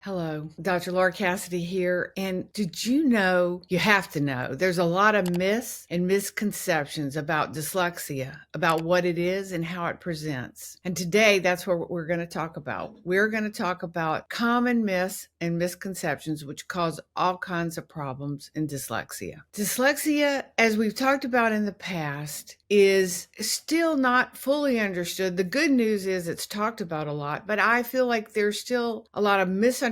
Hello, Dr. Laura Cassidy here. And did you know, you have to know, there's a lot of myths and misconceptions about dyslexia, about what it is and how it presents. And today, that's what we're going to talk about. We're going to talk about common myths and misconceptions which cause all kinds of problems in dyslexia. Dyslexia, as we've talked about in the past, is still not fully understood. The good news is it's talked about a lot, but I feel like there's still a lot of misunderstanding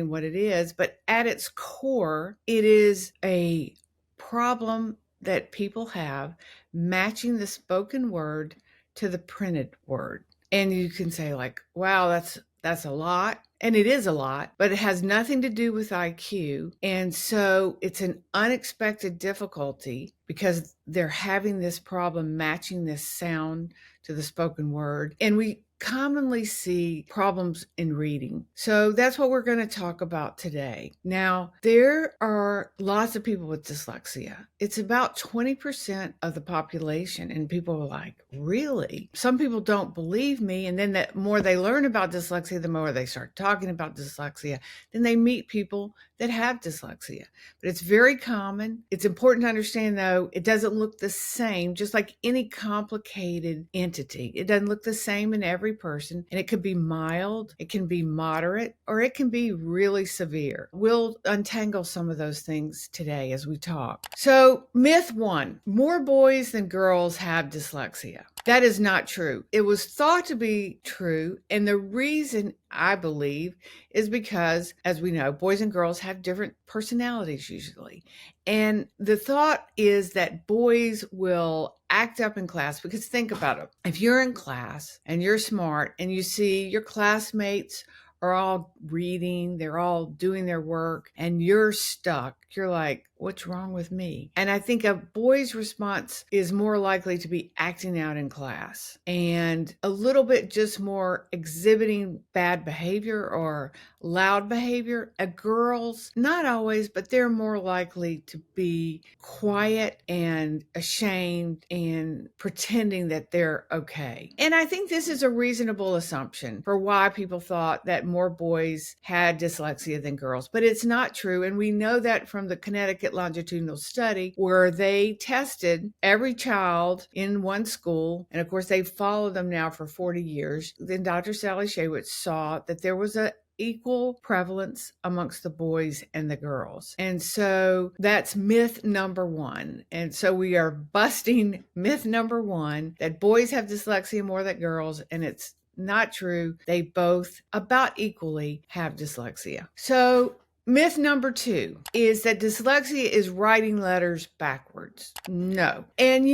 what it is. But at its core, it is a problem that people have matching the spoken word to the printed word. And you can say, like, wow, that's a lot. And it is a lot, but it has nothing to do with IQ. And so it's an unexpected difficulty because they're having this problem matching this sound to the spoken word. And we commonly see problems in reading. So that's what we're going to talk about today. Now, there are lots of people with dyslexia. It's about 20% of the population. And people are like, really? Some people don't believe me. And then the more they learn about dyslexia, the more they start talking about dyslexia. Then they meet people that have dyslexia. But it's very common. It's important to understand, though, it doesn't look the same, just like any complicated entity. It doesn't look the same in every person, and it could be mild, it can be moderate, or it can be really severe. We'll untangle some of those things today as we talk. So, myth one, more boys than girls have dyslexia. That is not true. It was thought to be true, and the reason I believe is because, as we know, boys and girls have different personalities usually. And the thought is that boys will act up in class, because think about it. If you're in class and you're smart and you see your classmates are all reading, they're all doing their work, and you're stuck, you're like, what's wrong with me? And I think a boy's response is more likely to be acting out in class and a little bit just more exhibiting bad behavior or loud behavior. A girl's not always, but they're more likely to be quiet and ashamed and pretending that they're okay. And I think this is a reasonable assumption for why people thought that more boys had dyslexia than girls, but it's not true. And we know that from the Connecticut longitudinal study where they tested every child in one school. And of course, they followed them now for 40 years. Then Dr. Sally Shaywitz saw that there was a equal prevalence amongst the boys and the girls. And so that's myth number one. And so we are busting myth number one, that boys have dyslexia more than girls, and it's not true. They both about equally have dyslexia. So myth number two is that dyslexia is writing letters backwards. No. And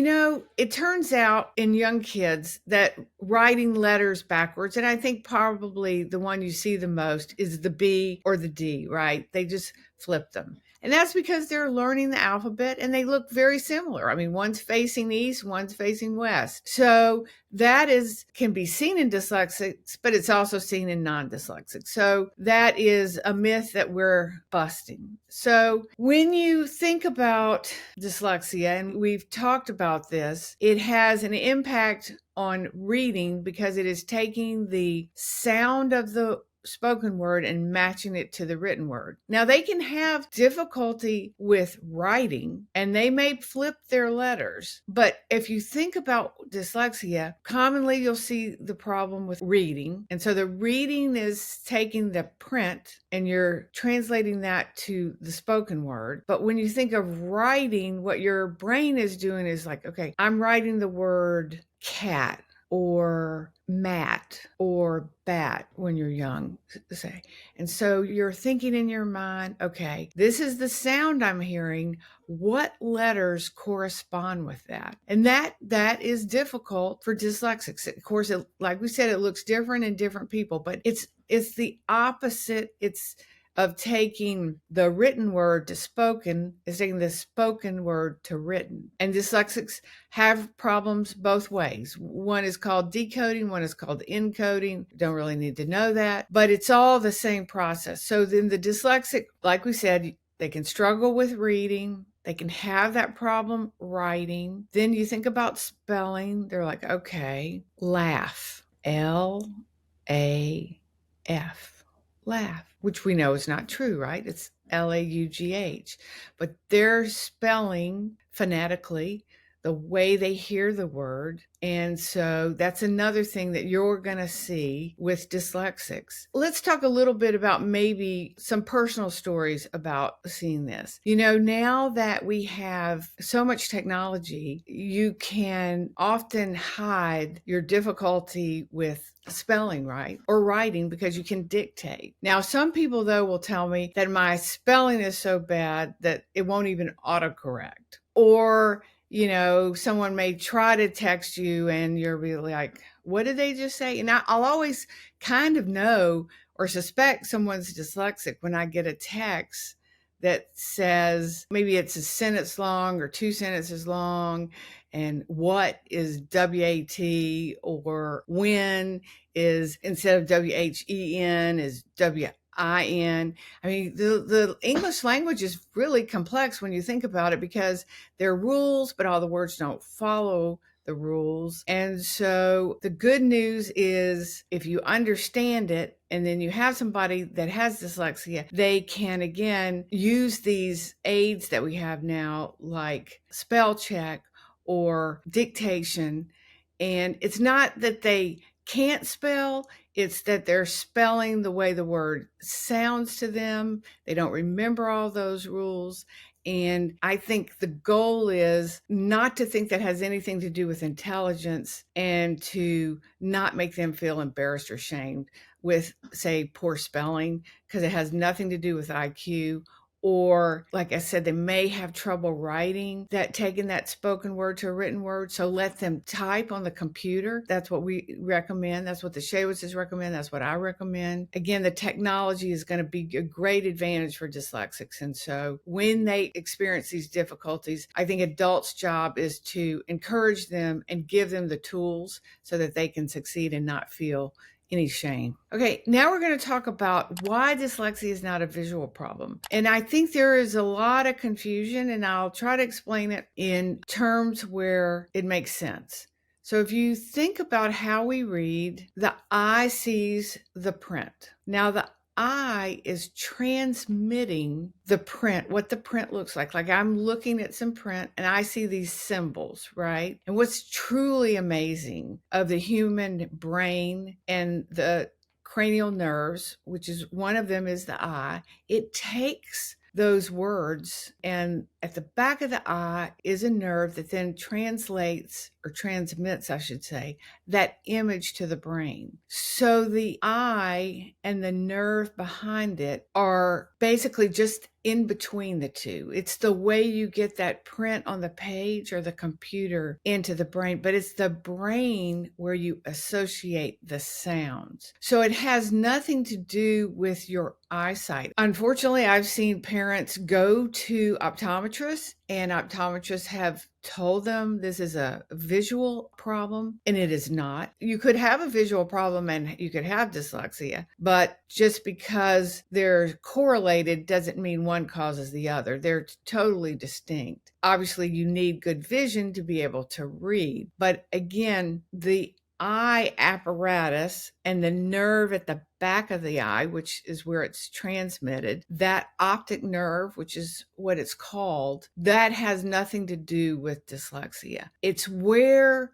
it turns out in young kids that writing letters backwards, and I think probably the one you see the most is the B or the D, right? They just flip them. And that's because they're learning the alphabet and they look very similar. I mean, one's facing east, one's facing west. So that can be seen in dyslexics, but it's also seen in non-dyslexics. So that is a myth that we're busting. So when you think about dyslexia, and we've talked about this, it has an impact on reading because it is taking the sound of the spoken word and matching it to the written word. Now, they can have difficulty with writing and they may flip their letters. But if you think about dyslexia, commonly you'll see the problem with reading. And so the reading is taking the print and you're translating that to the spoken word. But when you think of writing, what your brain is doing is like, okay, I'm writing the word cat or mat or bat when you're young, say. And so you're thinking in your mind, okay, this is the sound I'm hearing. What letters correspond with that? And that is difficult for dyslexics. Of course, like we said, it looks different in different people, but it's the opposite. It's of taking the written word to spoken, is taking the spoken word to written. And dyslexics have problems both ways. One is called decoding, one is called encoding. Don't really need to know that, but it's all the same process. So then the dyslexic, like we said, they can struggle with reading. They can have that problem writing. Then you think about spelling. They're like, okay, laugh, L-A-F. laugh, which we know is not true, right? It's Laugh. But they're spelling phonetically the way they hear the word. And so that's another thing that you're going to see with dyslexics. Let's talk a little bit about maybe some personal stories about seeing this. You know, now that we have so much technology, you can often hide your difficulty with spelling right or writing because you can dictate. Now, some people though will tell me that my spelling is so bad that it won't even autocorrect. Or someone may try to text you and you're really like, what did they just say? And I'll always kind of know or suspect someone's dyslexic when I get a text that says maybe it's a sentence long or two sentences long, and what is WAT, or when is, instead of WHEN, is WIN. I mean, the English language is really complex when you think about it, because there are rules, but all the words don't follow the rules. And so the good news is, if you understand it and then you have somebody that has dyslexia, they can again use these aids that we have now, like spell check or dictation. And it's not that they can't spell, it's that they're spelling the way the word sounds to them. They don't remember all those rules. And I think the goal is not to think that has anything to do with intelligence, and to not make them feel embarrassed or shamed with, say, poor spelling, because it has nothing to do with IQ. Or, like I said, they may have trouble writing, that taking that spoken word to a written word. So let them type on the computer. That's what we recommend. That's what the Shawitzes recommend. That's what I recommend. Again, the technology is going to be a great advantage for dyslexics. And so when they experience these difficulties, I think adults' job is to encourage them and give them the tools so that they can succeed and not feel any shame. Okay, now we're going to talk about why dyslexia is not a visual problem. And I think there is a lot of confusion, and I'll try to explain it in terms where it makes sense. So if you think about how we read, the eye sees the print. Now the eye is transmitting the print, what the print looks like. Like, I'm looking at some print and I see these symbols, right? And what's truly amazing of the human brain and the cranial nerves, which is one of them is the eye, it takes those words, and at the back of the eye is a nerve that then translates, or transmits, I should say, that image to the brain. So the eye and the nerve behind it are basically just in between the two. It's the way you get that print on the page or the computer into the brain, but it's the brain where you associate the sounds. So it has nothing to do with your eyesight. Unfortunately, I've seen parents go to optometrists, and optometrists have told them this is a visual problem, and it is not. You could have a visual problem and you could have dyslexia, but just because they're correlated doesn't mean one causes the other. They're totally distinct. Obviously, you need good vision to be able to read, but again, the eye apparatus and the nerve at the back of the eye, which is where it's transmitted, that optic nerve, which is what it's called, that has nothing to do with dyslexia. It's where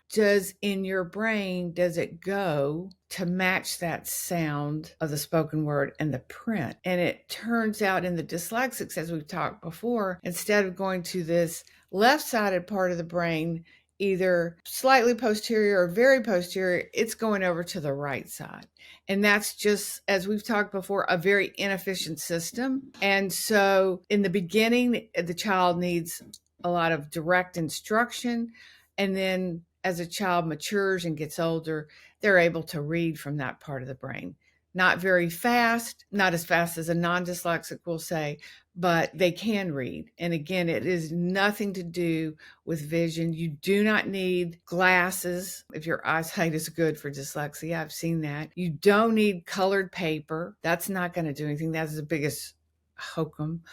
in your brain does it go to match that sound of the spoken word and the print. And it turns out in the dyslexics, as we've talked before, instead of going to this left-sided part of the brain, either slightly posterior or very posterior, it's going over to the right side. And that's just, as we've talked before, a very inefficient system. And so in the beginning, the child needs a lot of direct instruction. And then as a child matures and gets older, they're able to read from that part of the brain. Not very fast, not as fast as a non-dyslexic will say, but they can read. And again, it is nothing to do with vision. You do not need glasses if your eyesight is good for dyslexia. I've seen that. You don't need colored paper. That's not going to do anything. That's the biggest hokum.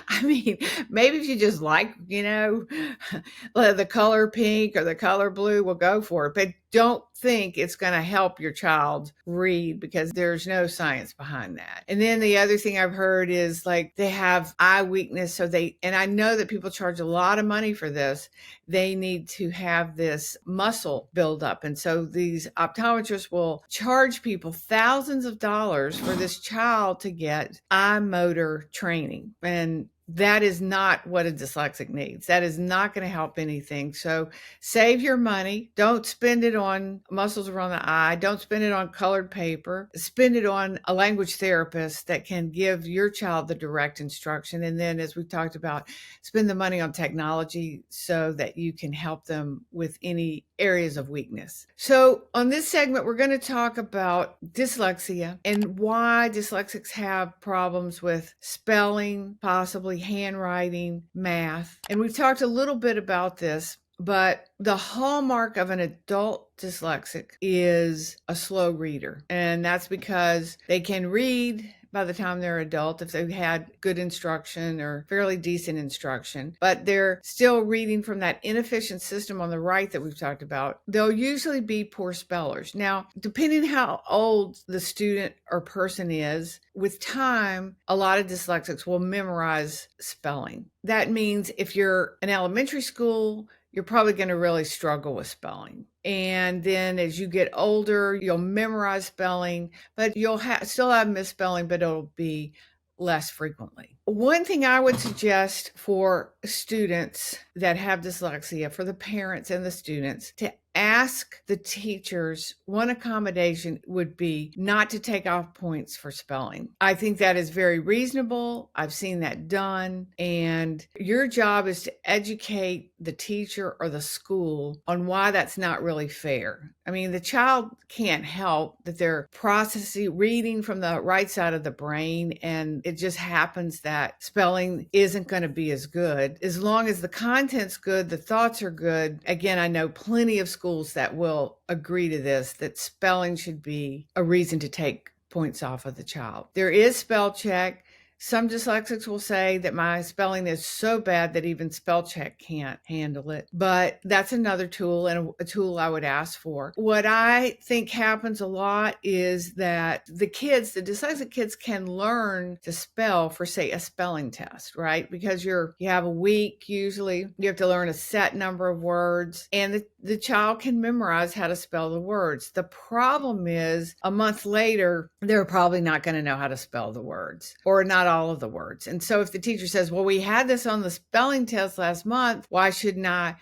I mean, maybe if you just like, the color pink or the color blue, we'll go for it. But don't think it's going to help your child read, because there's no science behind that. And then the other thing I've heard is like they have eye weakness. So and I know that people charge a lot of money for this. They need to have this muscle build up. And so these optometrists will charge people thousands of dollars for this child to get eye motor training. And that is not what a dyslexic needs. That is not going to help anything. So save your money. Don't spend it on muscles around the eye. Don't spend it on colored paper. Spend it on a language therapist that can give your child the direct instruction. And then, as we talked about, spend the money on technology so that you can help them with any areas of weakness. So on this segment, we're going to talk about dyslexia and why dyslexics have problems with spelling, possibly handwriting, math. And we've talked a little bit about this, but the hallmark of an adult dyslexic is a slow reader. And that's because they can read by the time they're adult if they've had good instruction or fairly decent instruction, but they're still reading from that inefficient system on the right that we've talked about. They'll usually be poor spellers. Now, depending how old the student or person is, with time, a lot of dyslexics will memorize spelling. That means if you're in elementary school, you're probably going to really struggle with spelling. And then as you get older, you'll memorize spelling, but you'll still have misspelling, but it'll be less frequently. One thing I would suggest for students that have dyslexia, for the parents and the students, to ask the teachers, one accommodation would be not to take off points for spelling. I think that is very reasonable. I've seen that done. And your job is to educate the teacher or the school on why that's not really fair. I mean, the child can't help that they're processing, reading from the right side of the brain, and it just happens that spelling isn't going to be as good. As long as the content's good, the thoughts are good. Again, I know plenty of schools that will agree to this, that spelling should be a reason to take points off of the child. There is spell check. Some dyslexics will say that my spelling is so bad that even spell check can't handle it. But that's another tool, and a tool I would ask for. What I think happens a lot is that the dyslexic kids can learn to spell for, say, a spelling test, right? Because you have a week, usually you have to learn a set number of words, and the child can memorize how to spell the words. The problem is a month later, they're probably not going to know how to spell the words, or not all of the words. And so if the teacher says, well, we had this on the spelling test last month, why shouldn't I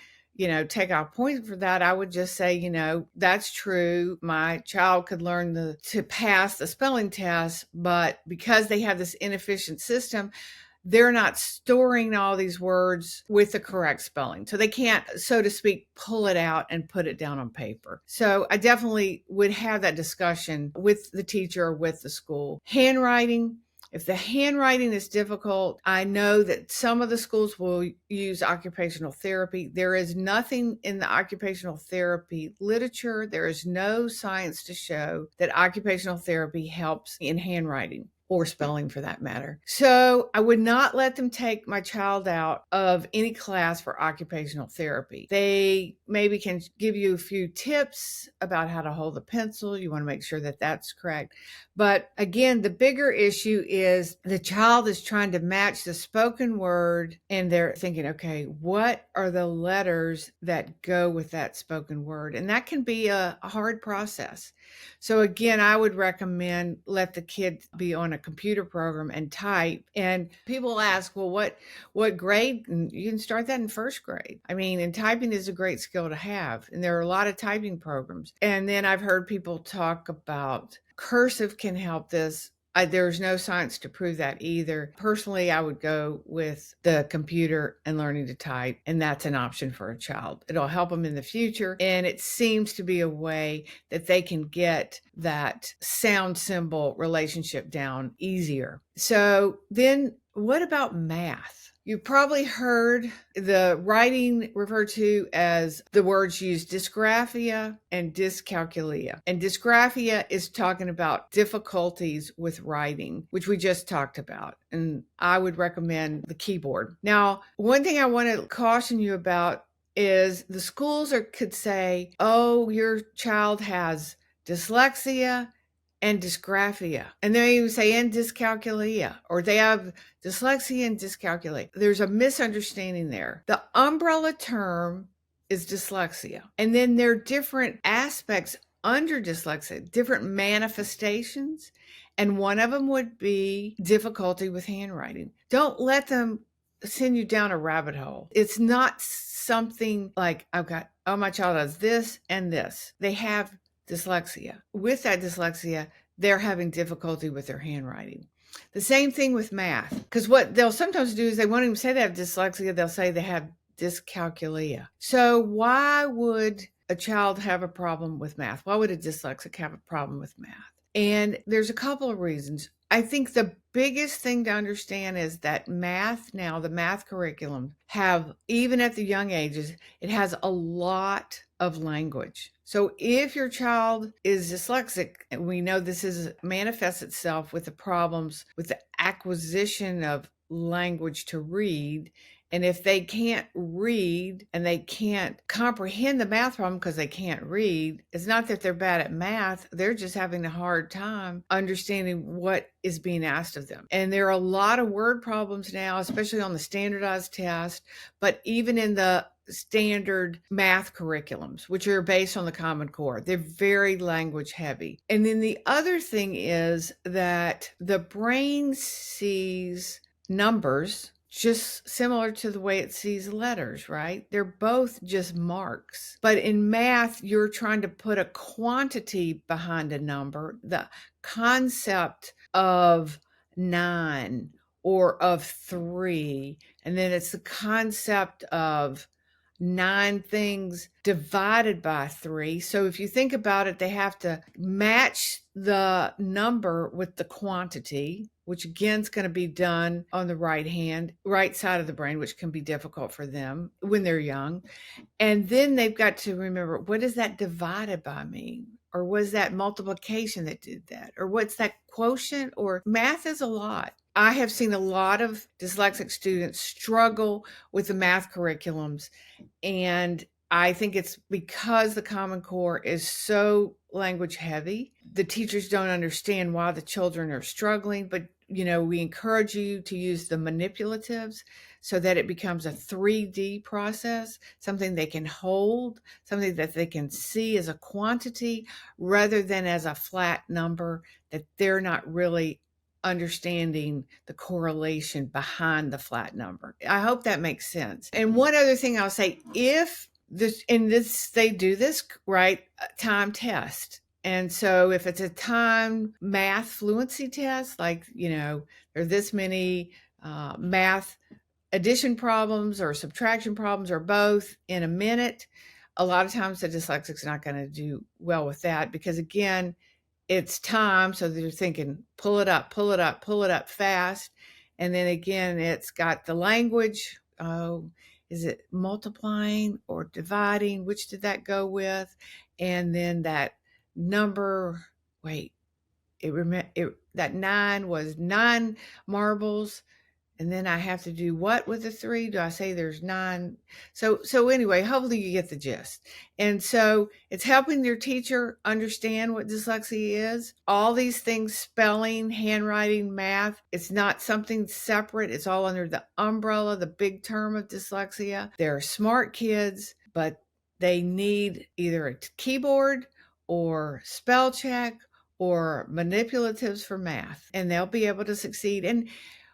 take off points for that? I would just say, that's true. My child could learn to pass the spelling test, but because they have this inefficient system, they're not storing all these words with the correct spelling. So they can't, so to speak, pull it out and put it down on paper. So I definitely would have that discussion with the teacher or with the school. Handwriting. If the handwriting is difficult, I know that some of the schools will use occupational therapy. There is nothing in the occupational therapy literature. There is no science to show that occupational therapy helps in handwriting, or spelling for that matter. So I would not let them take my child out of any class for occupational therapy. They maybe can give you a few tips about how to hold a pencil. You want to make sure that that's correct. But again, the bigger issue is the child is trying to match the spoken word, and they're thinking, okay, what are the letters that go with that spoken word? And that can be a hard process. So again, I would recommend let the kid be on a computer program and type. And people ask, well, what grade? And you can start that in first grade. I mean, and typing is a great skill to have. And there are a lot of typing programs. And then I've heard people talk about cursive can help this. There's no science to prove that either. Personally, I would go with the computer and learning to type, and that's an option for a child. It'll help them in the future, and it seems to be a way that they can get that sound symbol relationship down easier. So then what about math? You probably heard the writing referred to as the words used dysgraphia and dyscalculia. And dysgraphia is talking about difficulties with writing, which we just talked about. And I would recommend the keyboard. Now, one thing I want to caution you about is the schools could say, oh, your child has dyslexia and dysgraphia. And they even say, and dyscalculia, or they have dyslexia and dyscalculia. There's a misunderstanding there. The umbrella term is dyslexia. And then there are different aspects under dyslexia, different manifestations. And one of them would be difficulty with handwriting. Don't let them send you down a rabbit hole. It's not something like, my child has this and this. They have dyslexia. With that dyslexia, they're having difficulty with their handwriting. The same thing with math, because what they'll sometimes do is they won't even say they have dyslexia. They'll say they have dyscalculia. So why would a child have a problem with math? Why would a dyslexic have a problem with math? And there's a couple of reasons. I think the biggest thing to understand is that math now, the math curriculum have, even at the young ages, it has a lot of language. So if your child is dyslexic, and we know this manifests itself with the problems with the acquisition of language to read. And if they can't read and they can't comprehend the math problem because they can't read, it's not that they're bad at math. They're just having a hard time understanding what is being asked of them. And there are a lot of word problems now, especially on the standardized test, but even in the standard math curriculums, which are based on the Common Core. They're very language heavy. And then the other thing is that the brain sees numbers just similar to the way it sees letters, right? They're both just marks. But in math, you're trying to put a quantity behind a number, the concept of 9 or of 3, and then it's the concept of 9 things divided by 3. So if you think about it, they have to match the number with the quantity, which again is going to be done on the right side of the brain, which can be difficult for them when they're young. And then they've got to remember, what does that divided by mean? Or was that multiplication that did that? Or what's that quotient? Or math is a lot. I have seen a lot of dyslexic students struggle with the math curriculums. And I think it's because the Common Core is so language heavy. The teachers don't understand why the children are struggling, but we encourage you to use the manipulatives so that it becomes a 3D process, something they can hold, something that they can see as a quantity rather than as a flat number that they're not really understanding the correlation behind the flat number. I hope that makes sense. And one other thing I'll say, if they do this, right, time test. And so if it's a time math fluency test, like, there are this many math addition problems or subtraction problems or both in a minute, a lot of times the dyslexic's not going to do well with that because, again, it's time. So they're thinking, pull it up fast. And then again, it's got the language. Oh, is it multiplying or dividing? Which did that go with? And then that number, that 9 was 9 marbles. And then I have to do what with the 3? Do I say there's 9? So anyway, hopefully you get the gist. And so it's helping your teacher understand what dyslexia is. All these things, spelling, handwriting, math, it's not something separate. It's all under the umbrella, the big term of dyslexia. They're smart kids, but they need either a keyboard or spell check or manipulatives for math, and they'll be able to succeed. And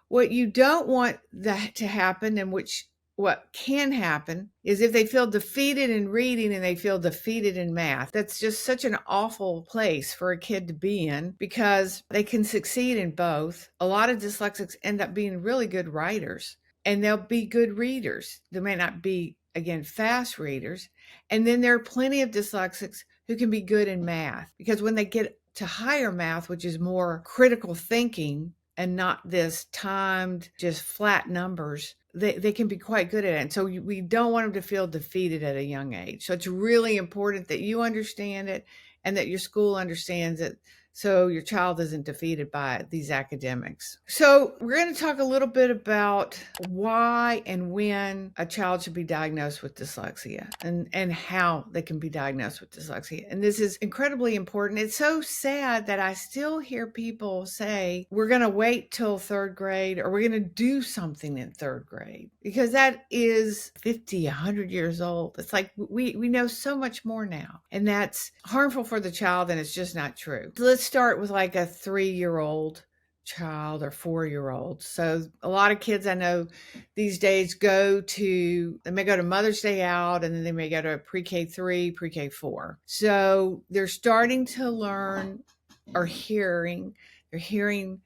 what you don't want that to happen, and what can happen, is if they feel defeated in reading and they feel defeated in math. That's just such an awful place for a kid to be in because they can succeed in both. A lot of dyslexics end up being really good writers, and they'll be good readers. They may not be, again, fast readers. And then there are plenty of dyslexics who can be good in math because when they get to higher math, which is more critical thinking, and not this timed, just flat numbers, they can be quite good at it. And so we don't want them to feel defeated at a young age. So it's really important that you understand it and that your school understands it so your child isn't defeated by these academics. So we're going to talk a little bit about why and when a child should be diagnosed with dyslexia, and how they can be diagnosed with dyslexia. And this is incredibly important. It's so sad that I still hear people say, we're going to wait till third grade, or we're going to do something in third grade, because that is 50, 100 years old. It's like we know so much more now, and that's harmful for the child, and it's just not true. So let's start with like a 3-year-old child or 4-year-old. So a lot of kids I know these days they may go to Mother's Day out, and then they may go to pre-K 3, pre-K 4. So they're starting to learn or they're hearing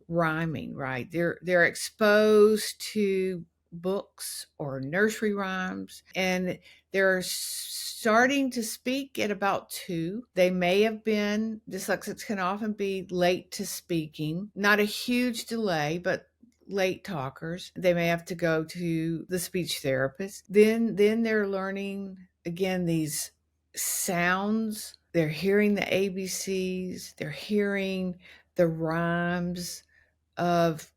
rhyming, right? They're exposed to books or nursery rhymes, and they're starting to speak at about 2. They may have been, dyslexics can often be late to speaking, not a huge delay, but late talkers. They may have to go to the speech therapist. Then they're learning again these sounds. They're hearing the ABCs, they're hearing the rhymes of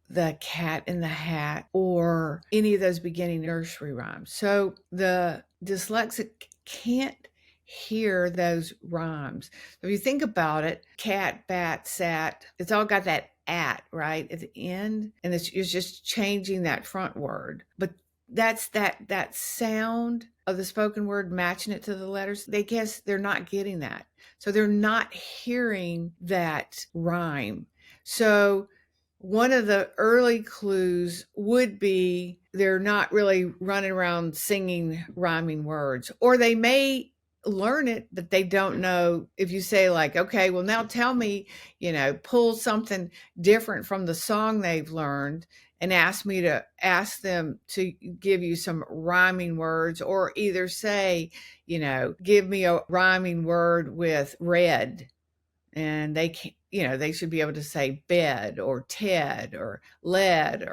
the Cat in the Hat or any of those beginning nursery rhymes. So the dyslexic can't hear those rhymes. If you think about it, cat, bat, sat, it's all got that at right at the end, and it's just changing that front word. But that's that sound of the spoken word matching it to the letters. They're not getting that. So they're not hearing that rhyme. So one of the early clues would be they're not really running around singing rhyming words, or they may learn it, but they don't know. If you say like, okay, well now tell me, pull something different from the song they've learned and ask them to give you some rhyming words, or either say, give me a rhyming word with red. And they can, they should be able to say bed or Ted or lead,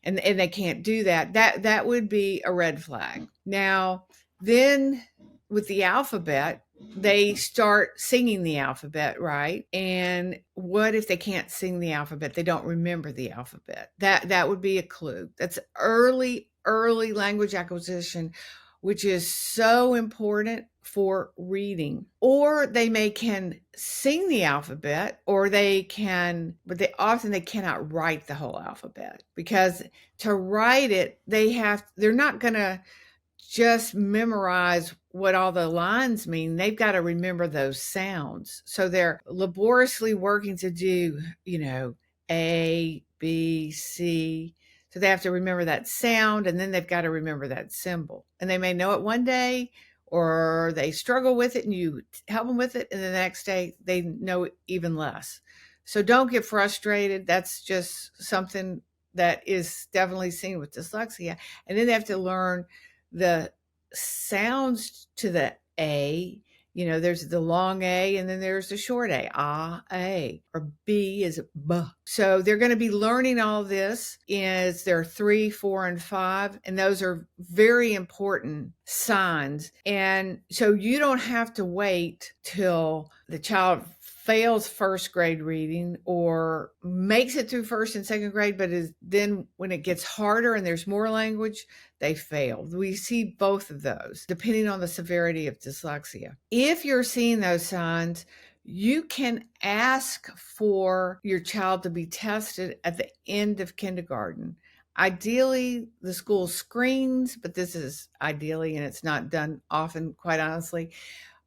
and they can't do that. That would be a red flag. Now, then with the alphabet, they start singing the alphabet, right? And what if they can't sing the alphabet? They don't remember the alphabet. That would be a clue. That's early language acquisition, which is so important for reading. Or they can sing the alphabet, or but they cannot write the whole alphabet, because to write it, they're not going to just memorize what all the lines mean. They've got to remember those sounds. So they're laboriously working to do, A, B, C. So they have to remember that sound, and then they've got to remember that symbol. And they may know it one day, or they struggle with it and you help them with it, and the next day they know even less. So don't get frustrated. That's just something that is definitely seen with dyslexia. And then they have to learn the sounds to the A. There's the long A, and then there's the short A, A, or B is B. So they're going to be learning all this as they're 3, 4, and 5. And those are very important signs. And so you don't have to wait till the child fails first grade reading or makes it through first and second grade, but then when it gets harder and there's more language, they fail. We see both of those depending on the severity of dyslexia. If you're seeing those signs, you can ask for your child to be tested at the end of kindergarten. Ideally, the school screens, but this is ideally, and it's not done often, quite honestly.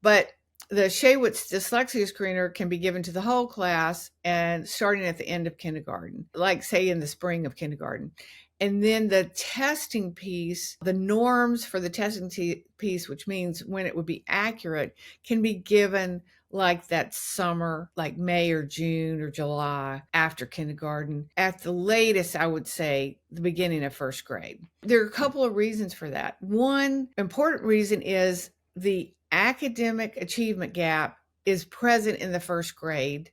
But the Shaywitz dyslexia screener can be given to the whole class, and starting at the end of kindergarten, like say in the spring of kindergarten. And then the testing piece, the norms for the testing piece, which means when it would be accurate, can be given like that summer, like May or June or July after kindergarten. At the latest, I would say the beginning of first grade. There are a couple of reasons for that. One important reason is the academic achievement gap is present in the first grade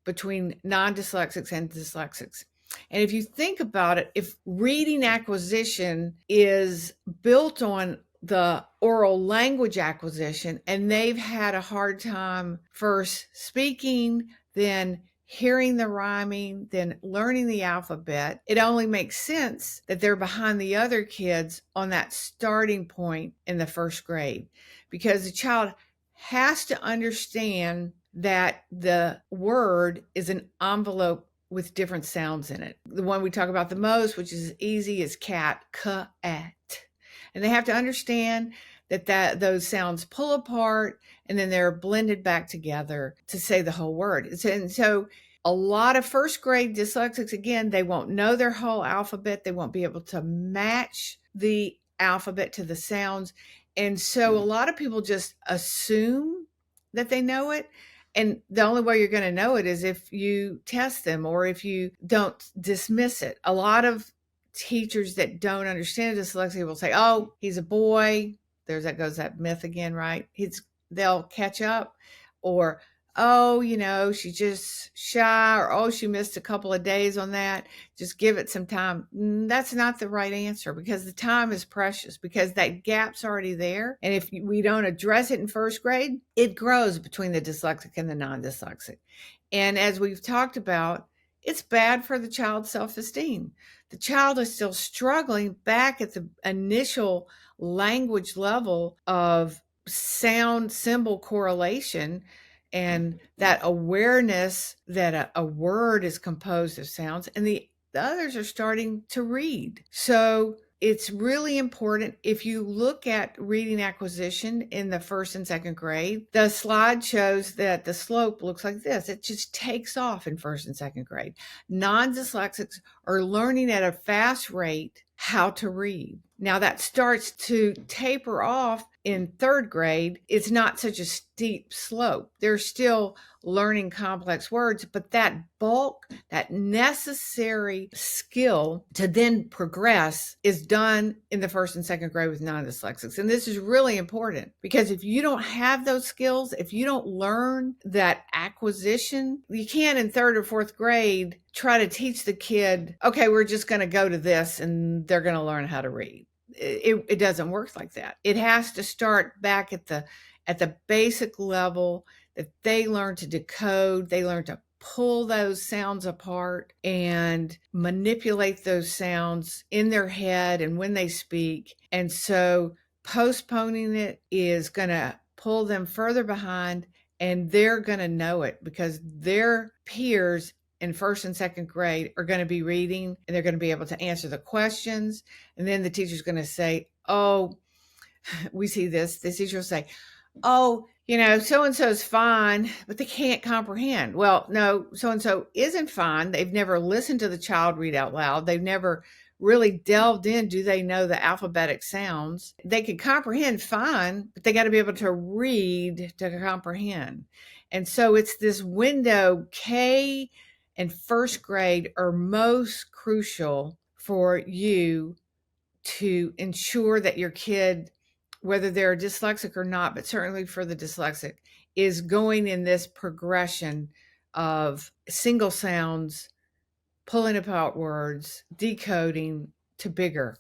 between non-dyslexics and dyslexics. And if you think about it, if reading acquisition is built on the oral language acquisition, and they've had a hard time first speaking, then hearing the rhyming, then learning the alphabet, it only makes sense that they're behind the other kids on that starting point in the first grade, because the child has to understand that the word is an envelope with different sounds in it. The one we talk about the most, which is easy, is cat, cat. And they have to understand that those sounds pull apart and then they're blended back together to say the whole word. And so a lot of first grade dyslexics, again, they won't know their whole alphabet. They won't be able to match the alphabet to the sounds. And so a lot of people just assume that they know it. And the only way you're going to know it is if you test them or if you don't dismiss it. A lot of teachers that don't understand dyslexia will say, "Oh, he's a boy." Goes that myth again, right? They'll catch up, or, "Oh, she's just shy," or, "Oh, she missed a couple of days on that. Just give it some time." That's not the right answer, because the time is precious, because that gap's already there. And if we don't address it in first grade, it grows between the dyslexic and the non-dyslexic. And as we've talked about, it's bad for the child's self-esteem. The child is still struggling back at the initial language level of sound symbol correlation and that awareness that a word is composed of sounds, and the others are starting to read. So it's really important. If you look at reading acquisition in the first and second grade, the slide shows that the slope looks like this. It just takes off in first and second grade. Non-dyslexics are learning at a fast rate how to read. Now that starts to taper off in third grade. It's not such a steep slope. They're still learning complex words, but that bulk, that necessary skill to then progress is done in the first and second grade with non-dyslexics. And this is really important, because if you don't have those skills, if you don't learn that acquisition, you can't in third or fourth grade try to teach the kid, "Okay, we're just going to go to this and they're going to learn how to read." It doesn't work like that. It has to start back at the basic level, that they learn to decode, they learn to pull those sounds apart and manipulate those sounds in their head and when they speak. And so postponing it is going to pull them further behind, and they're going to know it because their peers in first and second grade are going to be reading, and they're going to be able to answer the questions. And then the teacher's going to say, "Oh," we see this, the teacher will say, "Oh, so-and-so is fine, but they can't comprehend." Well, no, so-and-so isn't fine. They've never listened to the child read out loud. They've never really delved in. Do they know the alphabetic sounds? They can comprehend fine, but they got to be able to read to comprehend. And so it's this window. K and first grade are most crucial for you to ensure that your kid, whether they're dyslexic or not, but certainly for the dyslexic, is going in this progression of single sounds, pulling apart words, decoding to bigger.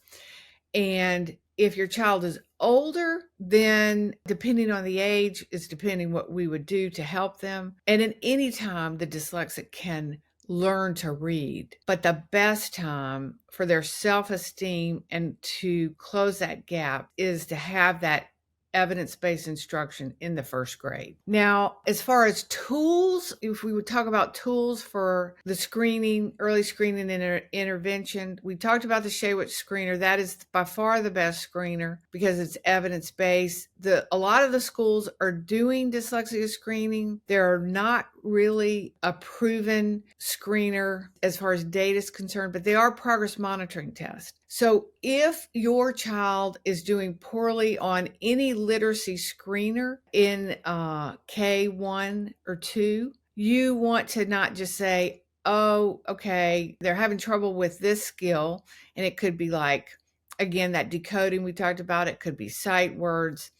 And if your child is older, then depending on the age is depending what we would do to help them. And at any time, the dyslexic can learn to read. But the best time for their self-esteem and to close that gap is to have that evidence-based instruction in the first grade. Now, as far as tools, if we would talk about tools for the screening, early screening and intervention, we talked about the Shaywitz screener. That is by far the best screener because it's evidence-based. A lot of the schools are doing dyslexia screening. They're not really a proven screener as far as data is concerned, but they are progress monitoring tests. So if your child is doing poorly on any literacy screener in K1 or 2, you want to not just say, "Oh, okay, they're having trouble with this skill." And it could be like, again, that decoding we talked about. It could be sight words.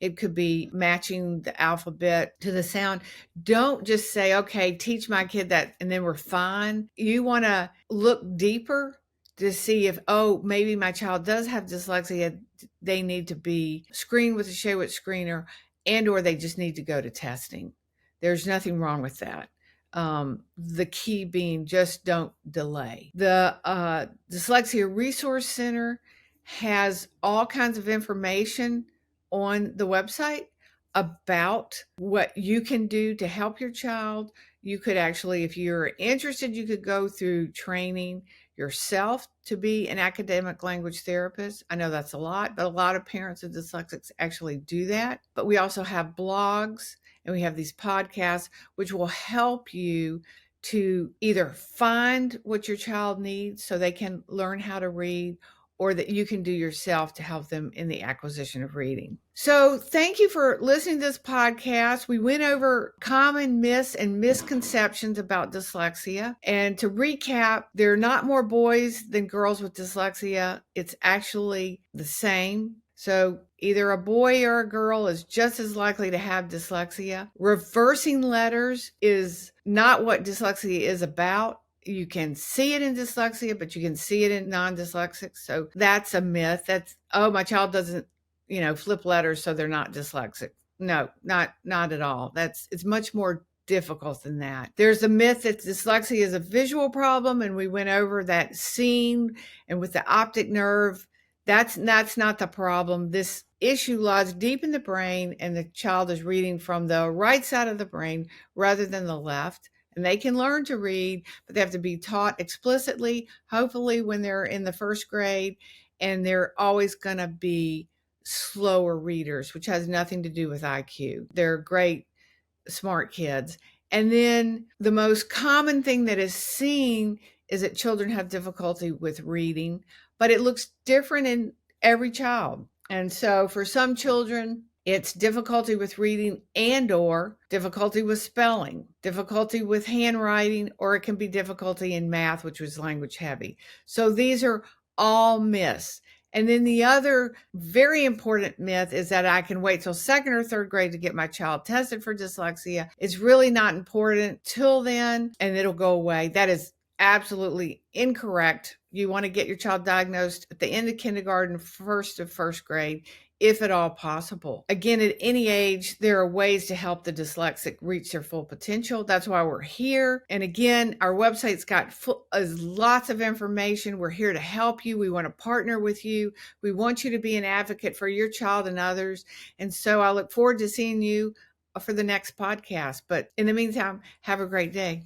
It could be matching the alphabet to the sound. Don't just say, "Okay, teach my kid that," and then we're fine. You want to look deeper to see if, maybe my child does have dyslexia. They need to be screened with a Shaywitz screener, and or they just need to go to testing. There's nothing wrong with that. The key being just don't delay. The Dyslexia Resource Center has all kinds of information on the website about what you can do to help your child. You could actually, if you're interested, you could go through training yourself to be an academic language therapist. I know that's a lot, but a lot of parents of dyslexics actually do that. But we also have blogs and we have these podcasts, which will help you to either find what your child needs so they can learn how to read, or that you can do yourself to help them in the acquisition of reading. So thank you for listening to this podcast. We went over common myths and misconceptions about dyslexia. And to recap, there are not more boys than girls with dyslexia. It's actually the same. So either a boy or a girl is just as likely to have dyslexia. Reversing letters is not what dyslexia is about. You can see it in dyslexia, but you can see it in non-dyslexics. So that's a myth. That's, oh, my child doesn't, flip letters, so they're not dyslexic. No, not at all. It's much more difficult than that. There's a myth that dyslexia is a visual problem, and we went over that seeing and with the optic nerve. That's not the problem. This issue lies deep in the brain, and the child is reading from the right side of the brain rather than the left. And they can learn to read, but they have to be taught explicitly, hopefully when they're in the first grade. And they're always going to be slower readers, which has nothing to do with IQ. They're great, smart kids. And then the most common thing that is seen is that children have difficulty with reading, but it looks different in every child. And so for some children, it's difficulty with reading and or difficulty with spelling, difficulty with handwriting, or it can be difficulty in math, which was language heavy. So these are all myths. And then the other very important myth is that I can wait till second or third grade to get my child tested for dyslexia. It's really not important till then, and it'll go away. That is absolutely incorrect. You want to get your child diagnosed at the end of kindergarten, first of first grade, if at all possible. Again, at any age, there are ways to help the dyslexic reach their full potential. That's why we're here. And again, our website's got lots of information. We're here to help you. We want to partner with you. We want you to be an advocate for your child and others. And so I look forward to seeing you for the next podcast. But in the meantime, have a great day.